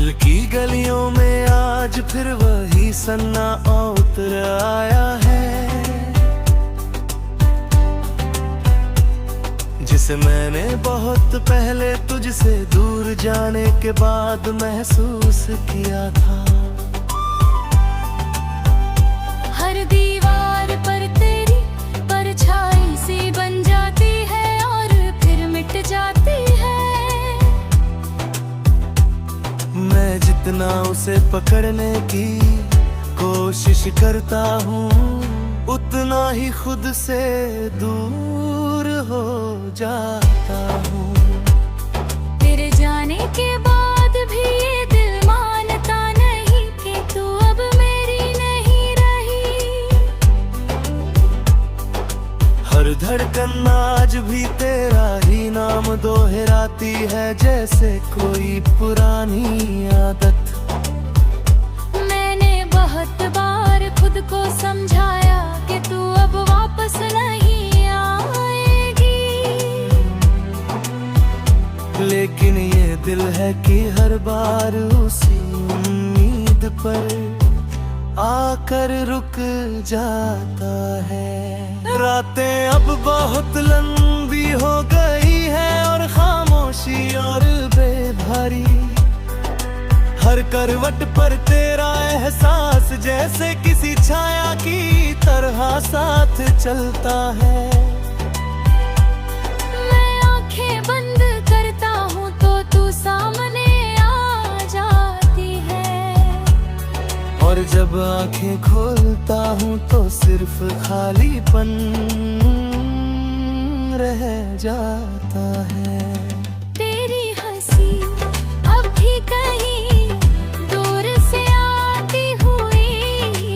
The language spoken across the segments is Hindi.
दिल की गलियों में आज फिर वही सन्ना उतर आया है, जिसे मैंने बहुत पहले तुझसे दूर जाने के बाद महसूस किया था। हर दीवार पर तेरी परछाई सी बन जाती है और फिर मिट जाती है। मैं जितना उसे पकड़ने की कोशिश करता हूँ, उतना ही खुद से दूर हो जाता हूँ। तेरे जाने के बाद भी ये दिल मानता नहीं कि तू अब मेरी नहीं रही। हर धड़कन आज भी तेरा ही नाम दोहराती है, जैसे कोई पुरानी आदत। मैंने बहुत बार खुद को समझाया कि तू अब वापस नहीं आएगी, लेकिन ये दिल है कि हर बार उसी उम्मीद पर आकर रुक जाता है। रातें अब बहुत लंबी हो गई है और खामोशी और बेभारी। हर करवट पर तेरा एहसास जैसे किसी छाया की तरह साथ चलता है। मैं आंखें बंद करता हूँ तो तू सामने आ जाती है, और जब आंखें खोलता हूँ तो सिर्फ खालीपन रह जाता है। तेरी हंसी अब भी कहीं दूर से आती हुई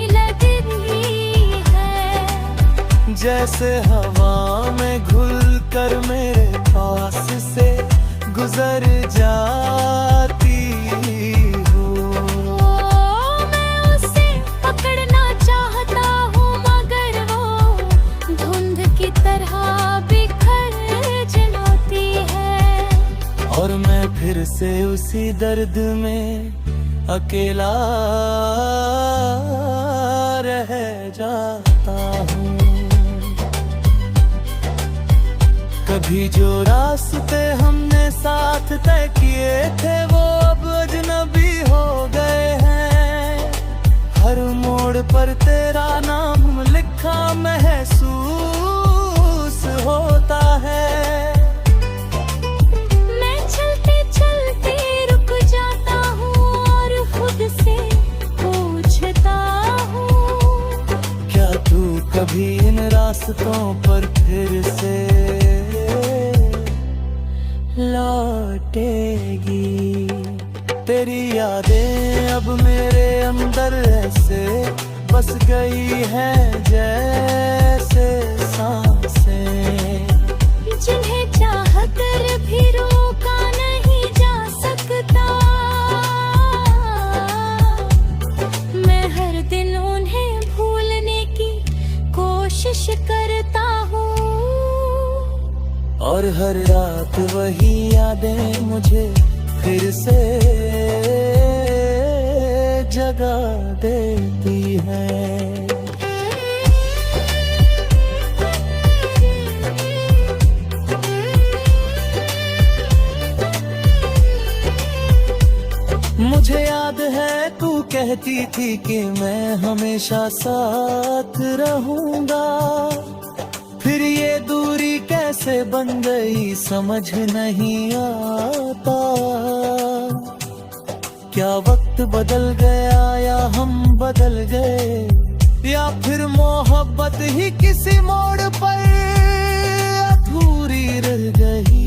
लग रही है, जैसे हवा में घुल कर मेरे पास से गुजर जाती हो। मैं उसे पकड़ना चाहता हूँ मगर वो धुंध की तरह बिखर जलाती है, और मैं फिर से उसी दर्द में अकेला रह जाता हूँ। कभी जो रास्ते हमने साथ तय किए थे वो अब अजनबी हो गए हैं। हर मोड़ पर तेरा नाम लिखा महसूस होता है। मैं चलते चलते रुक जाता हूँ और खुद से पूछता हूँ, क्या तू कभी इन रास्तों पर फिर से लौटेगी? तेरी यादें अब मेरे अंदर ऐसे बस गई हैं जैसे सांसें, जिन्हें चाहकर भी रोका नहीं जा सकता। मैं हर दिन उन्हें भूलने की कोशिश करता हूँ, और हर रात वही यादें मुझे फिर से जगा देती हैं। मुझे याद है तू कहती थी कि मैं हमेशा साथ रहूंगा, फिर ये दूरी कैसे बन गई समझ नहीं आता। क्या वक्त बदल गया या हम बदल गए, या फिर मोहब्बत ही किसी मोड़ पर अधूरी रह गई।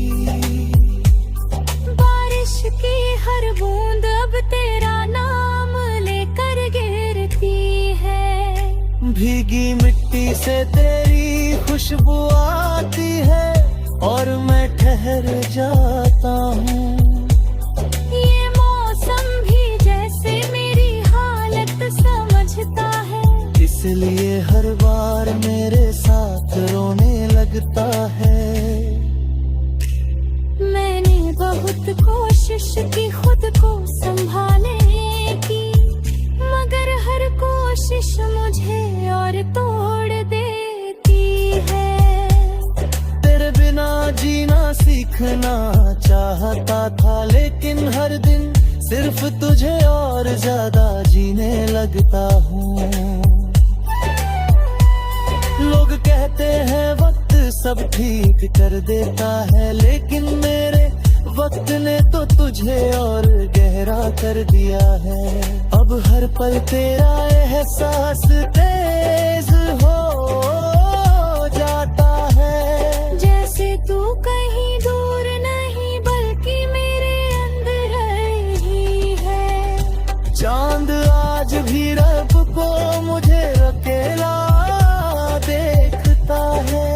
बारिश की हर बूंद अब तेरा नाम लेकर गिरती है, भीगी मिट्टी से तेरी खुशबू आती है और मैं ठहर जाता हूँ। ये मौसम भी जैसे मेरी हालत समझता है, इसलिए हर बार मेरे साथ रोने लगता है। मैंने बहुत कोशिश की खुद को संभालने सिर्फ तुझे और ज्यादा जीने लगता हूँ। लोग कहते हैं वक्त सब ठीक कर देता है, लेकिन मेरे वक्त ने तो तुझे और गहरा कर दिया है। अब हर पल तेरा एहसास तेज हो जाता है। जैसे तू कहीं दूर नहीं बल्कि मेरे अंदर ही है। चांद आज भी रब को मुझे अकेला देखता है,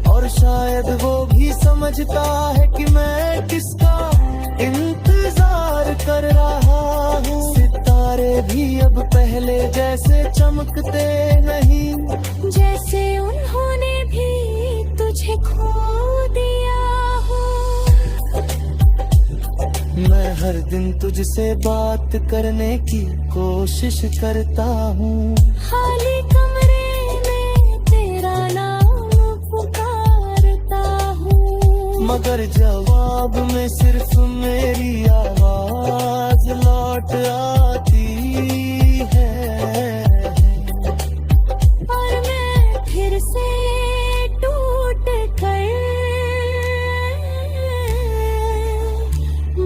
और शायद वो भी समझता है कि मैं किसका इंतजार कर रहा हूँ। सितारे भी अब पहले जैसे चमकते नहीं, जैसे उन्होंने भी तुझे खो दिया हो। मैं हर दिन तुझसे बात करने की कोशिश करता हूँ। खाली कमरे में तेरा नाम पुकारता हूँ, मगर जवाब में सिर्फ मेरी आवाज लौट आती है। और मैं फिर से टूट कर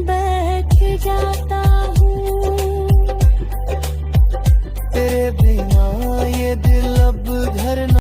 बैठ जाता हूँ। तेरे बिना ये दिल अब घर न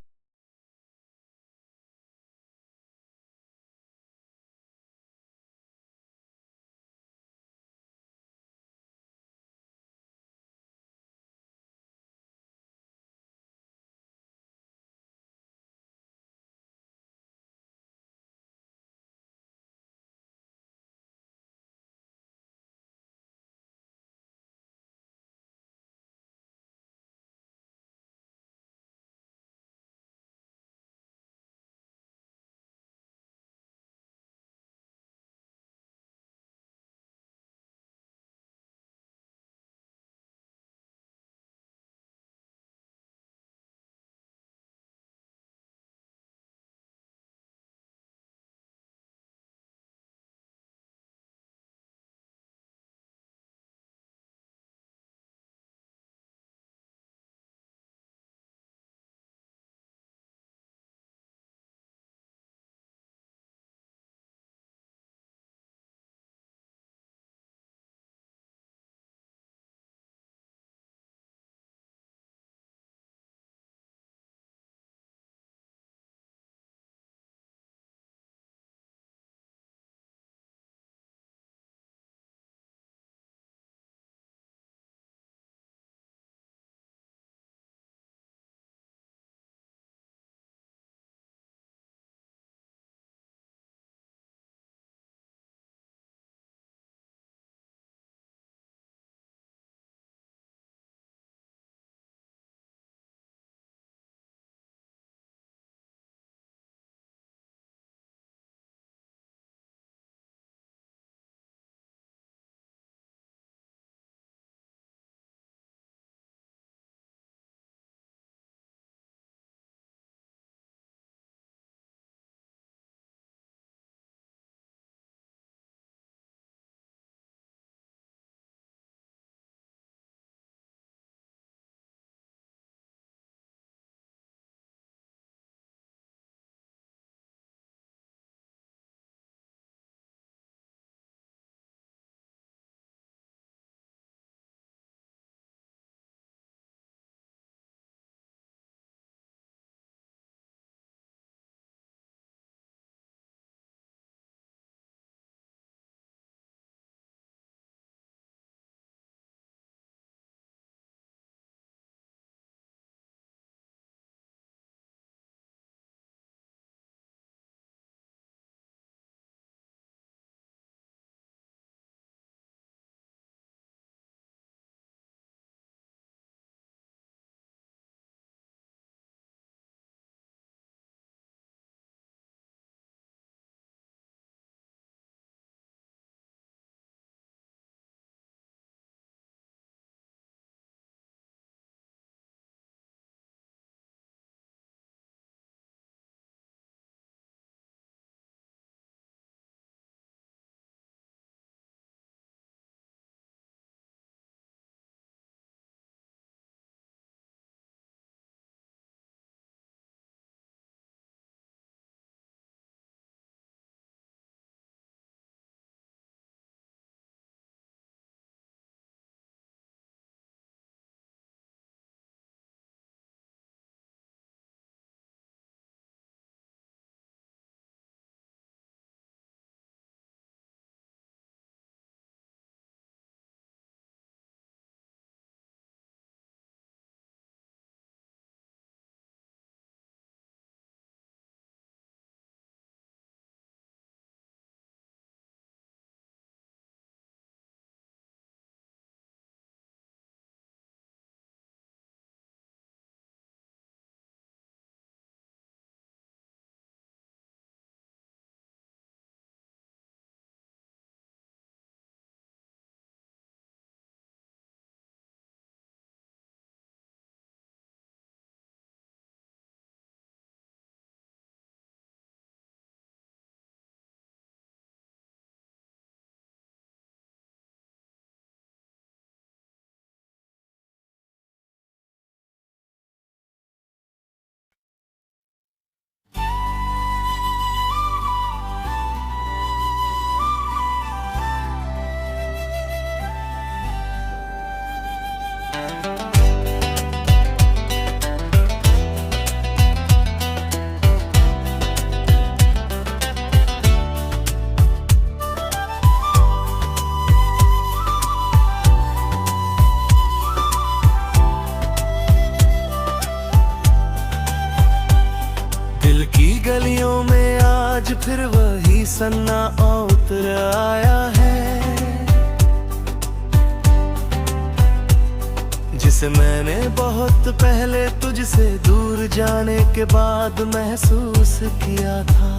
जिसे मैंने बहुत पहले तुझसे दूर जाने के बाद महसूस किया था।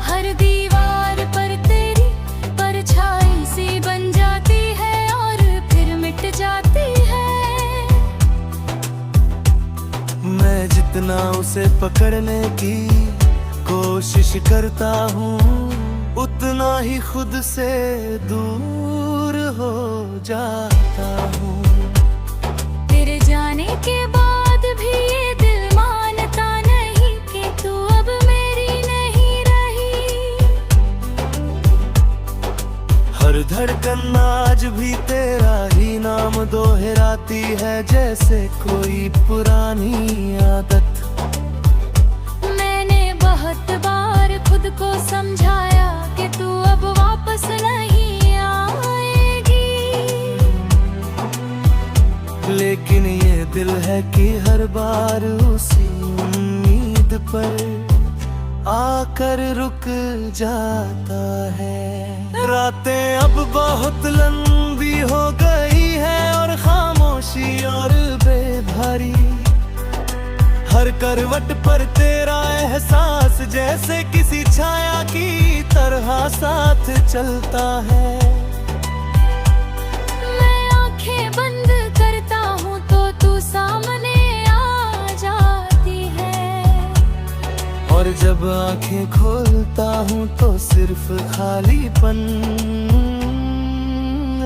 हर दीवार पर तेरी परछाई सी बन जाती है और फिर मिट जाती है। मैं जितना उसे पकड़ने की कोशिश करता हूँ, उतना ही खुद से दूर हो जाता हूँ। तेरे जाने के बाद भी ये दिल मानता नहीं कि तू अब मेरी नहीं रही। हर धड़कन आज भी तेरा ही नाम दोहराती है, जैसे कोई पुरानी आदत। मैंने बहुत बार खुद को समझाया कि तू अब वापस नहीं आएगी, लेकिन ये दिल है कि हर बार उसी उम्मीद पर आकर रुक जाता है। रातें अब बहुत लंबी हो गई है और खामोशी और बेभारी। हर करवट पर तेरा एहसास जैसे किसी छाया की तरह साथ चलता है। मैं आंखें बंद करता हूँ तो तू सामने आ जाती है, और जब आंखें खोलता हूँ तो सिर्फ खालीपन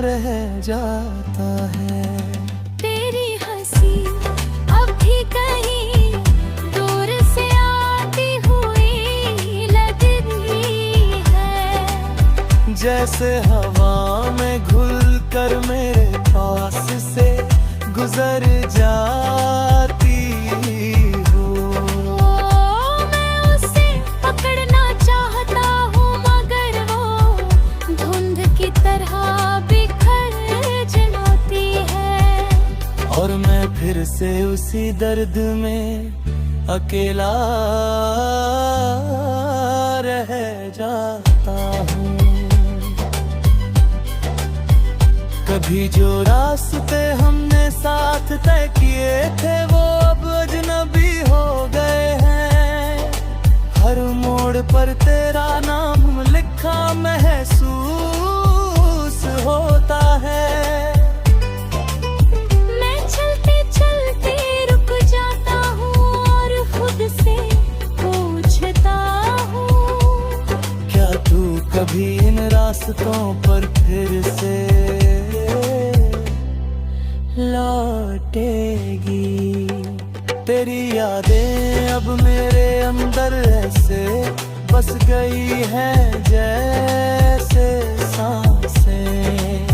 रह जाता है। तेरी हंसी अब भी कहीं दूर से आती हुई लगती है, जैसे हवा में घुल कर मेरे पास से गुजर जाती हो। मैं उसे पकड़ना चाहता हूँ मगर वो धुंध की तरह बिखर जाती है, और मैं फिर से उसी दर्द में अकेला रह जाता हूँ। कभी जो रास्ते हमने साथ तय किए थे वो अब अजनबी हो गए हैं। हर मोड़ पर तेरा नाम लिखा महसूस होता है। मैं चलते चलते रुक जाता हूँ और खुद से पूछता हूँ, क्या तू कभी इन रास्तों पर फिर से लौटेगी? तेरी यादें अब मेरे अंदर ऐसे बस गई हैं जैसे सांसें,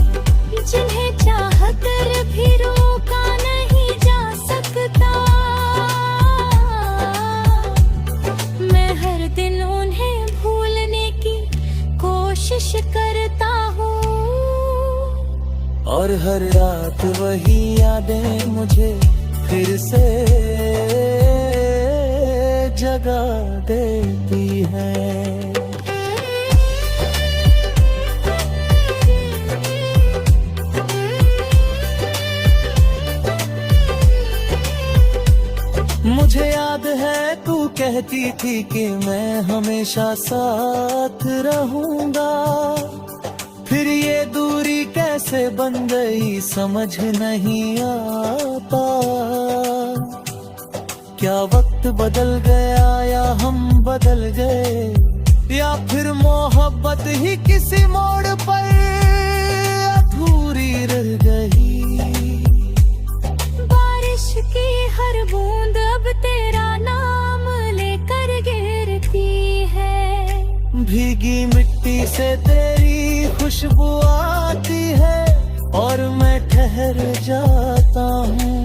जिन्हें चाहकर भी रोका नहीं जा सकता। मैं हर दिन उन्हें भूलने की कोशिश करता हूँ, और हर रात वही यादें मुझे फिर से जगा देती हैं। मुझे याद है तू कहती थी कि मैं हमेशा साथ रहूंगा, फिर ये दूरी कैसे बन गई समझ नहीं आता। क्या वक्त बदल गया या हम बदल गए, या फिर मोहब्बत ही किसी मोड़ पर अधूरी रह गई। बारिश की हर बूंद अब तेरा नाम लेकर गिरती है, भीगी मिट्टी से तेरी खुशबू आती है और मैं ठहर जाता हूँ।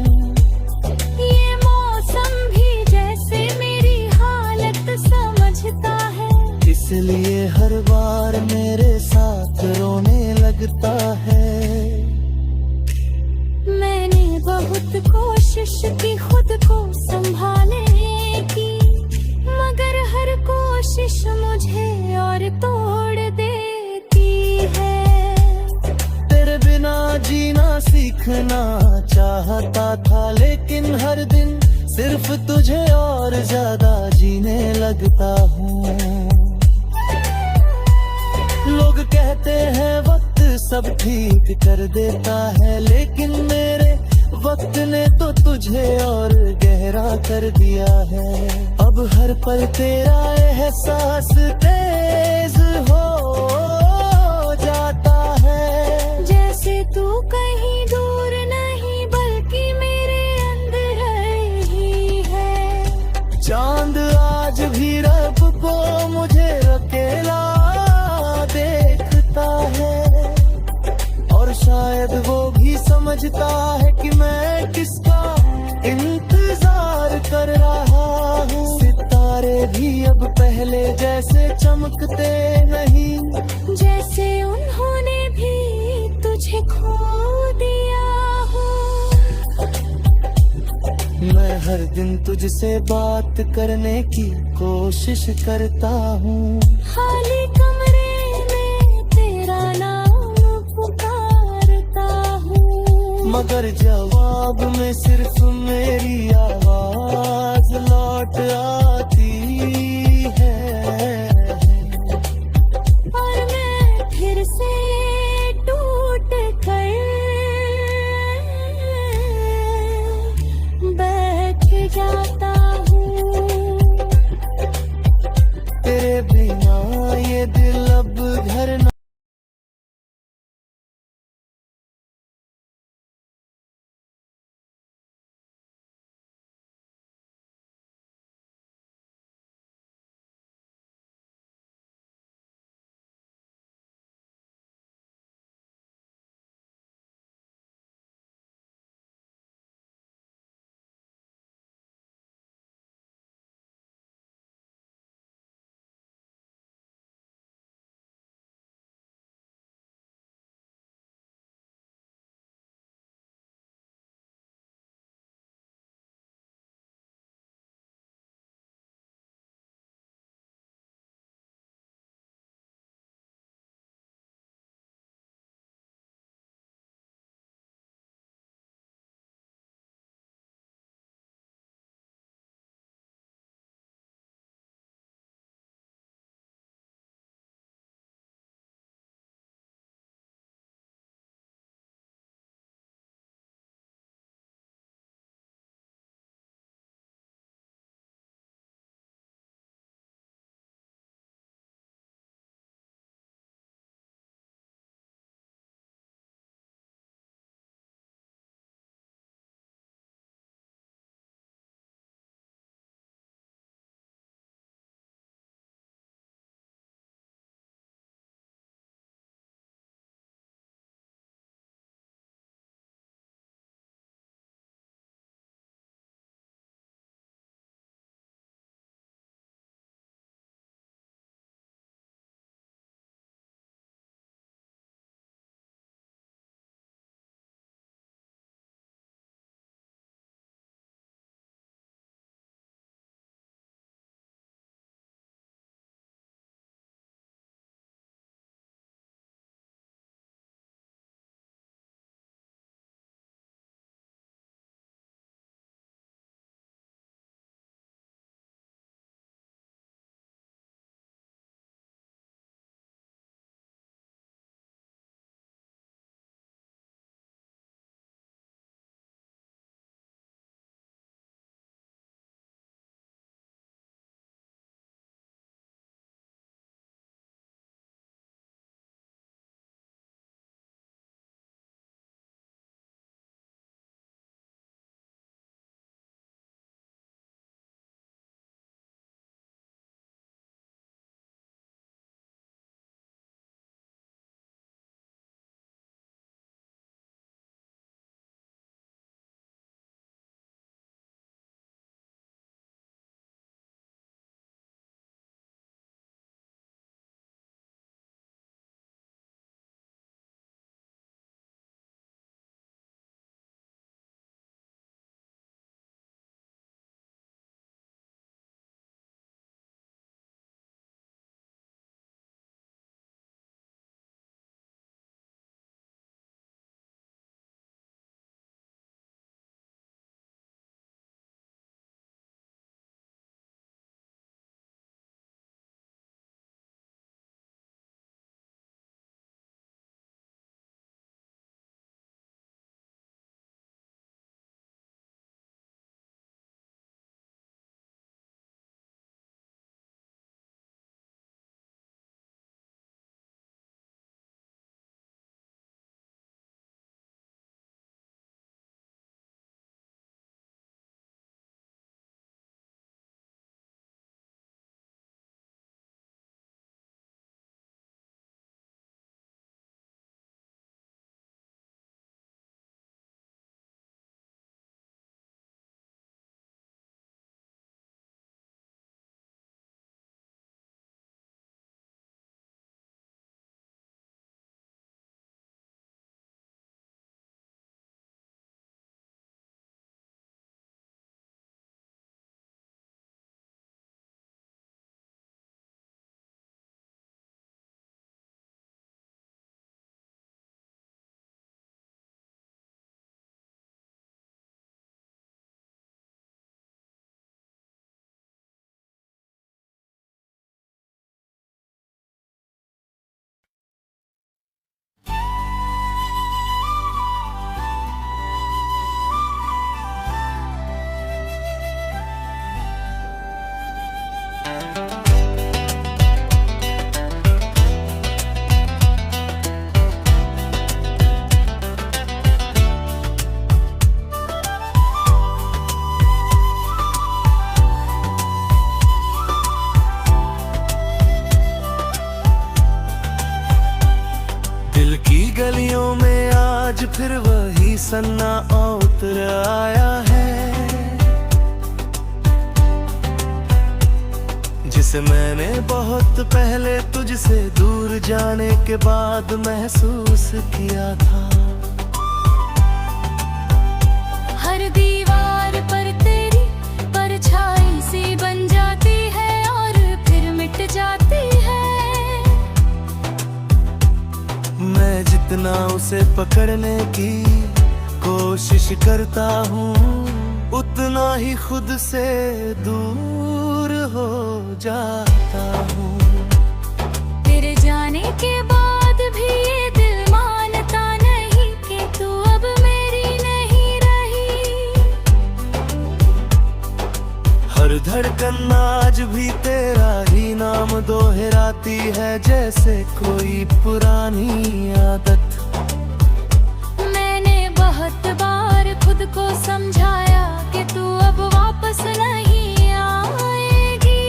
ये मौसम भी जैसे मेरी हालत समझता है, इसलिए हर बार मेरे साथ रोने लगता है। मैंने बहुत कोशिश की खुद को संभालने की, मगर हर कोशिश मुझे और तोड़ देती है। तेरे बिना जीना देखना चाहता था, लेकिन हर दिन सिर्फ तुझे और ज्यादा जीने लगता हूँ। लोग कहते हैं वक्त सब ठीक कर देता है, लेकिन मेरे वक्त ने तो तुझे और गहरा कर दिया है। अब हर पल तेरा एहसास तेज हो जाता है, जैसे तू कहीं दूर नहीं बल्कि मेरे अंदर ही है। चांद आज भी रब को मुझे अकेला देखता है, और शायद वो भी समझता है कि मैं किसका इंतजार कर रहा हूँ। सितारे भी अब पहले जैसे चमकते नहीं, जैसे उन्होंने भी तुझे खो दिया हो। मैं हर दिन तुझसे बात करने की कोशिश करता हूँ, खाली कमरे में तेरा नाम पुकारता हूँ, मगर जवाब में सिर्फ मेरी आवाज लौट आती है। और मैं फिर से टूट कर बैठ जाता हूँ। तेरे बिना ये दिल अब घर न दिल की गलियों में आज फिर वही सन्ना उतर आया है, जिसे मैंने बहुत पहले तुझसे दूर जाने के बाद महसूस किया था। हर दीवार पर तेरी परछाई सी बन जाती है और फिर मिट जाती है। मैं जितना उसे पकड़ने की कोशिश करता हूँ, उतना ही खुद से दूर हो जाता हूँ। तेरे जाने के बाद भी ये दिल मानता नहीं कि तू अब मेरी नहीं रही। हर धड़कन आज भी तेरा ही नाम दोहराती है, जैसे कोई पुरानी आदत। मैंने बहुत बार खुद को समझाया कि तू अब वापस नहीं आएगी,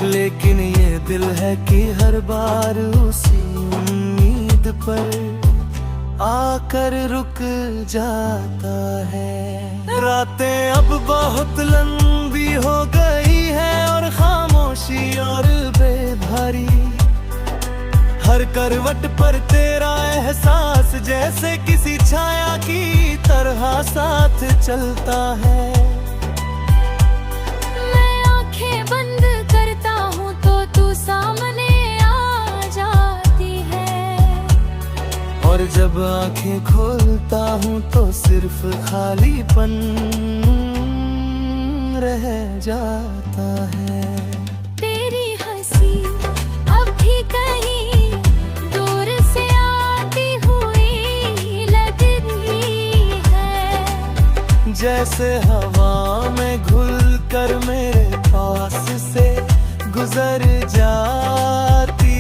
लेकिन ये दिल है कि हर बार उसी उम्मीद पर आकर रुक जाता है। रातें अब बहुत लंबी हो गई है और खामोशी और बेभारी। हर करवट पर तेरा एहसास जैसे किसी छाया की तरह साथ चलता है। मैं आंखें बंद करता हूँ तो तू सामने आ जाती है, और जब आंखें खोलता हूँ तो सिर्फ खालीपन रह जाता है। तेरी हंसी अब भी कहीं दूर से आती हुई लग रही है, जैसे हवा में घुल कर मेरे पास से गुजर जाती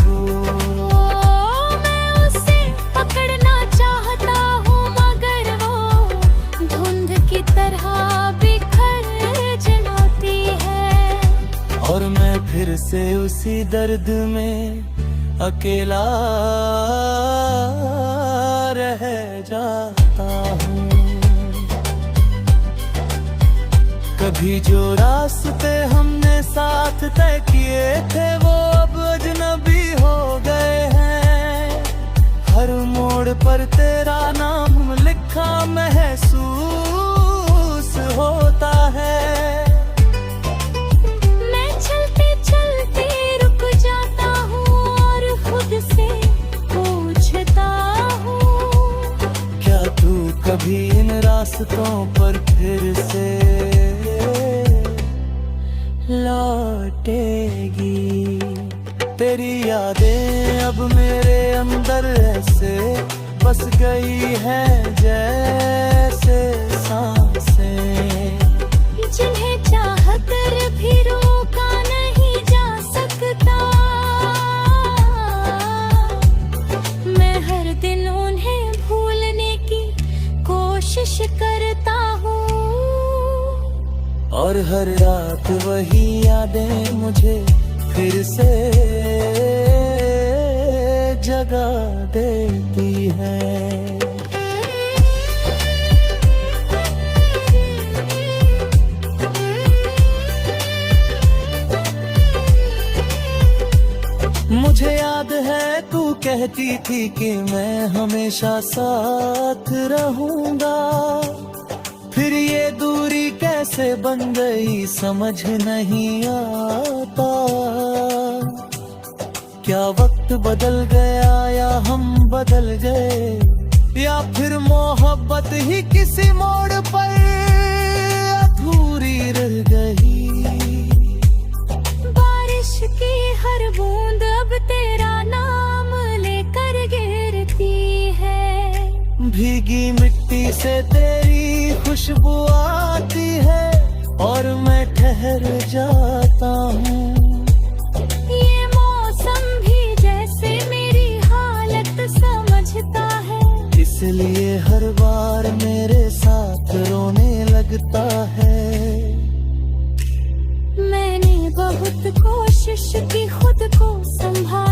हो। मैं उसे पकड़ना चाहता हूँ मगर वो धुंध की तरह बिखर जाती है, और मैं फिर से उसी दर्द में अकेला रह जाता हूँ। कभी जो रास्ते हमने साथ तय किए थे वो अब अजनबी हो गए हैं। हर मोड़ पर तेरा नाम लिखा महसूस होता है। मैं चलते चलते रुक जाता हूँ और खुद से पूछता हूँ, क्या तू कभी इन रास्तों पर फिर से लौटेगी? तेरी यादें अब मेरे अंदर ऐसे बस गई हैं जैसे सांसें, जिन्हें चाहकर भी रोका नहीं जा सकता। मैं हर दिन उन्हें भूलने की कोशिश करता हूँ, और हर रात वही यादें मुझे फिर से जगा देती हैं। मुझे याद है तू कहती थी कि मैं हमेशा साथ रहूंगा, फिर ये दूरी कैसे बन गई समझ नहीं आता। क्या वक्त बदल गया या हम बदल गए, या फिर मोहब्बत ही किसी मोड़ पर अधूरी रह गई। बारिश की हर बूंद अब तेरा नाम लेकर गिरती है, भीगी मिट्टी से तेरी खुशबू आती है और मैं ठहर जाता हूँ। ये मौसम भी जैसे मेरी हालत समझता है, इसलिए हर बार मेरे साथ रोने लगता है। मैंने बहुत कोशिश की खुद को संभाल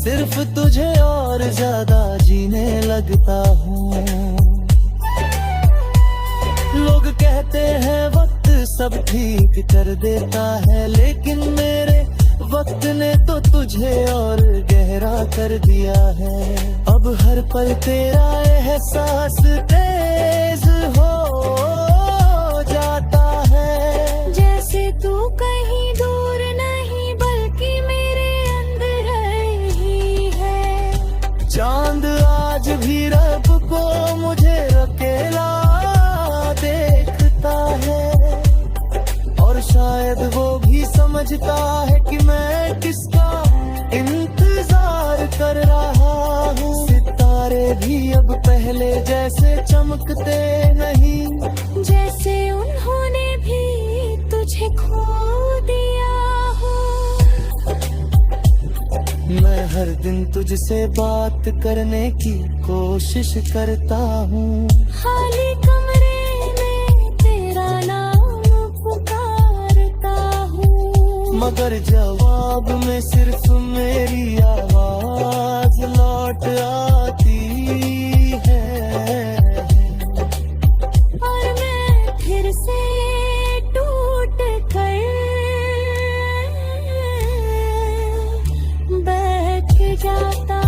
सिर्फ तुझे और ज्यादा जीने लगता हूँ। लोग कहते हैं वक्त सब ठीक कर देता है, लेकिन मेरे वक्त ने तो तुझे और गहरा कर दिया है। अब हर पल तेरा एहसास तेज हो जाता है, जैसे तू कहीं दूर नहीं बल्कि मेरे अंदर ही है। चांद आज भी रब को मुझे अकेला देखता है, और शायद वो भी समझता है कि मैं किसका इंतजार कर रहा हूँ। सितारे भी अब पहले जैसे चमकते नहीं, जैसे उन्होंने भी तुझे खो दिया हो। मैं हर दिन तुझसे बात करने की कोशिश करता हूँ। खाली कमरे में तेरा नाम पुकारता हूँ, मगर जवाब में सिर्फ मेरी आवाज लौट आती है। और मैं फिर से टूट कर बैठ जाता